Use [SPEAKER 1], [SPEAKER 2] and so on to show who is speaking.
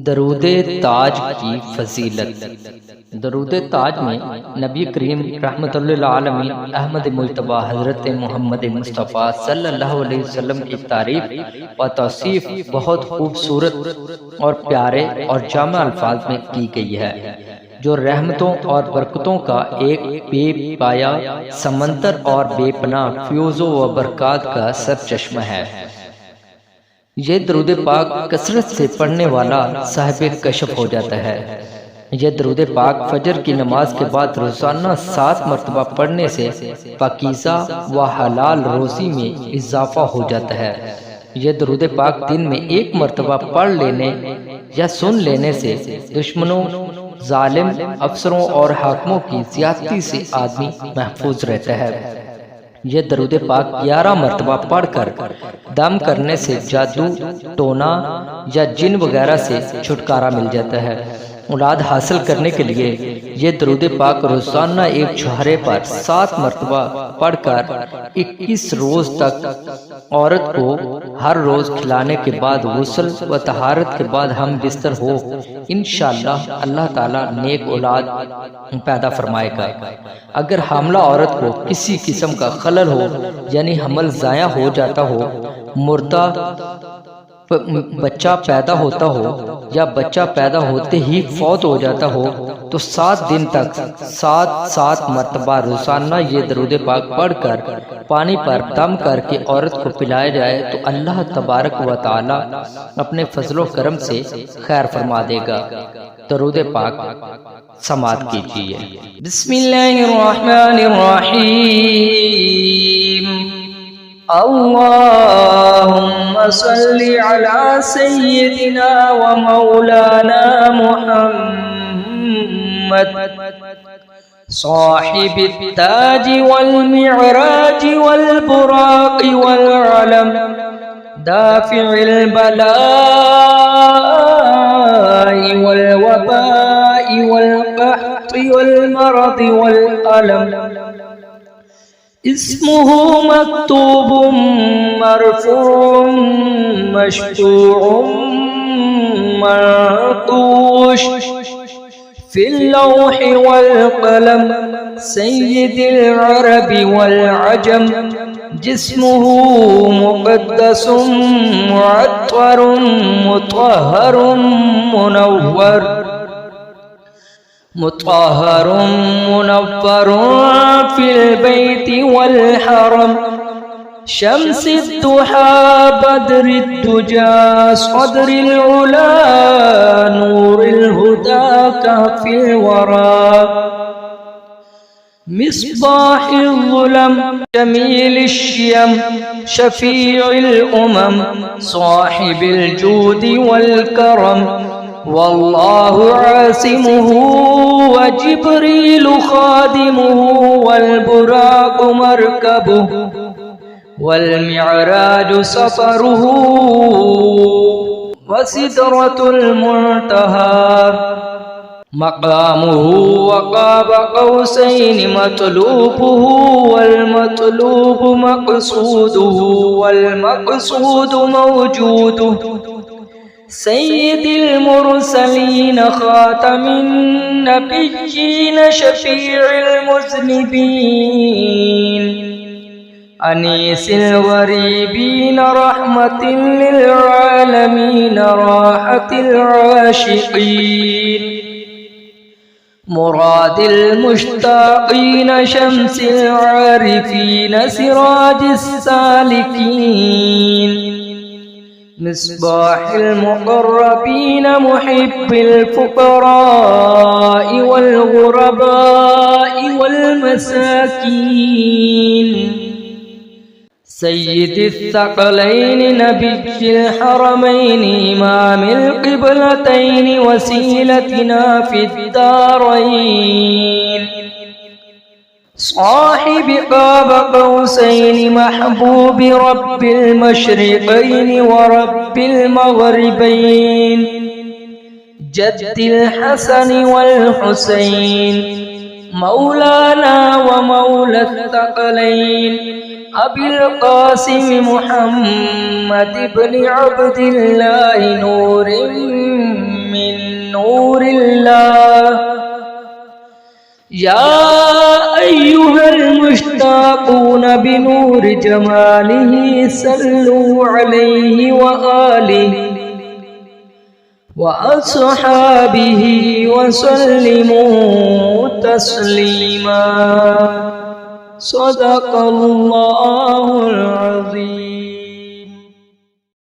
[SPEAKER 1] درود تاج کی فضیلت۔ درود تاج میں نبی کریم رحمت اللہ عالمین احمد مجتبیٰ حضرت محمد مصطفیٰ صلی اللہ علیہ وسلم کی تعریف و توصیف بہت خوبصورت اور پیارے اور جامع الفاظ میں کی گئی ہے، جو رحمتوں اور برکتوں کا ایک بے پایا سمندر اور بے پناہ فیوز و برکات کا سرچشمہ ہے۔ یہ درود پاک کثرت سے پڑھنے والا صاحب کشف ہو جاتا ہے۔ یہ درود پاک فجر کی نماز کے بعد روزانہ 7 مرتبہ پڑھنے سے پاکیزہ و حلال روزی میں اضافہ ہو جاتا ہے۔ یہ درود پاک دن میں 1 مرتبہ پڑھ لینے یا سن لینے سے دشمنوں، ظالم افسروں اور حاکموں کی زیادتی سے آدمی محفوظ رہتا ہے۔ یہ درود پاک 11 مرتبہ پڑھ کر دم کرنے سے جادو، ٹونا یا جن وغیرہ سے چھٹکارا مل جاتا ہے۔ اولاد حاصل کرنے کے لیے یہ درود پاک روزانہ ایک چھہرے پر 7 مرتبہ پڑھ کر 21 روز تک عورت کو ہر روز کھلانے کے بعد غسل و طہارت کے بعد ہم بستر ہو، انشاءاللہ اللہ تعالیٰ نیک اولاد پیدا فرمائے گا۔ اگر حاملہ عورت کو کسی قسم کا خلل ہو، یعنی حمل ضائع ہو جاتا ہو، مردہ بچہ پیدا ہوتا ہو یا بچہ پیدا ہوتے ہی فوت ہو جاتا ہو، تو 7 دن تک 7 مرتبہ روزانہ یہ درود پاک پڑھ کر پانی پر دم کر کے عورت کو پلایا جائے تو اللہ تبارک و تعالی اپنے فضل و کرم سے خیر فرما دے گا۔ درود پاک سماعت کیجیے۔
[SPEAKER 2] بسم اللہ الرحمن الرحیم۔ اللہم صلی علی سیدنا و مولانا محمد صاحب التاج والمعراج والبراق والعلم دافع البلاء والوباء والقحط والمرض والألم، اسمه مكتوب مرفوع مشفوع منقوش في اللوح والقلم، سيد العرب والعجم، جسمه مقدس معطر مطهر منور في البيت والحرم، شمس الضحى بدر الدجى صدر العلا نور الهدى كهف الورى، مصباح الظلم جميل الشيم شفيع الأمم صاحب الجود والكرم، والله عاصمه وجبريل خادمه والبراق مركبه والمعراج سفره وسدرة المنتهى مقامه وقاب قوسين مطلوبه والمطلوب مقصوده والمقصود موجوده، سيد المرسلين خاتم النبيين شفيع المذنبين، أنيس الغريبين رحمة للعالمين راحة العاشقين، مراد المشتاقين شمس العارفين سراج السالكين، مصباح المقربين محب الفقراء والغرباء والمساكين، سيد الثقلين نبي الحرمين إمام القبلتين وسيلتنا في الدارين، صاحب قاب قوسين محبوب رب المشرقين ورب المغربين، جد الحسن والحسين، مولانا ومولى الثقلين، أبي القاسم محمد بن عبد الله نور نور الله. يا أيها المشتاقون بنور جماله صلوا عليه وآله وأصحابه وسلموا تسليما. صدق الله العظيم.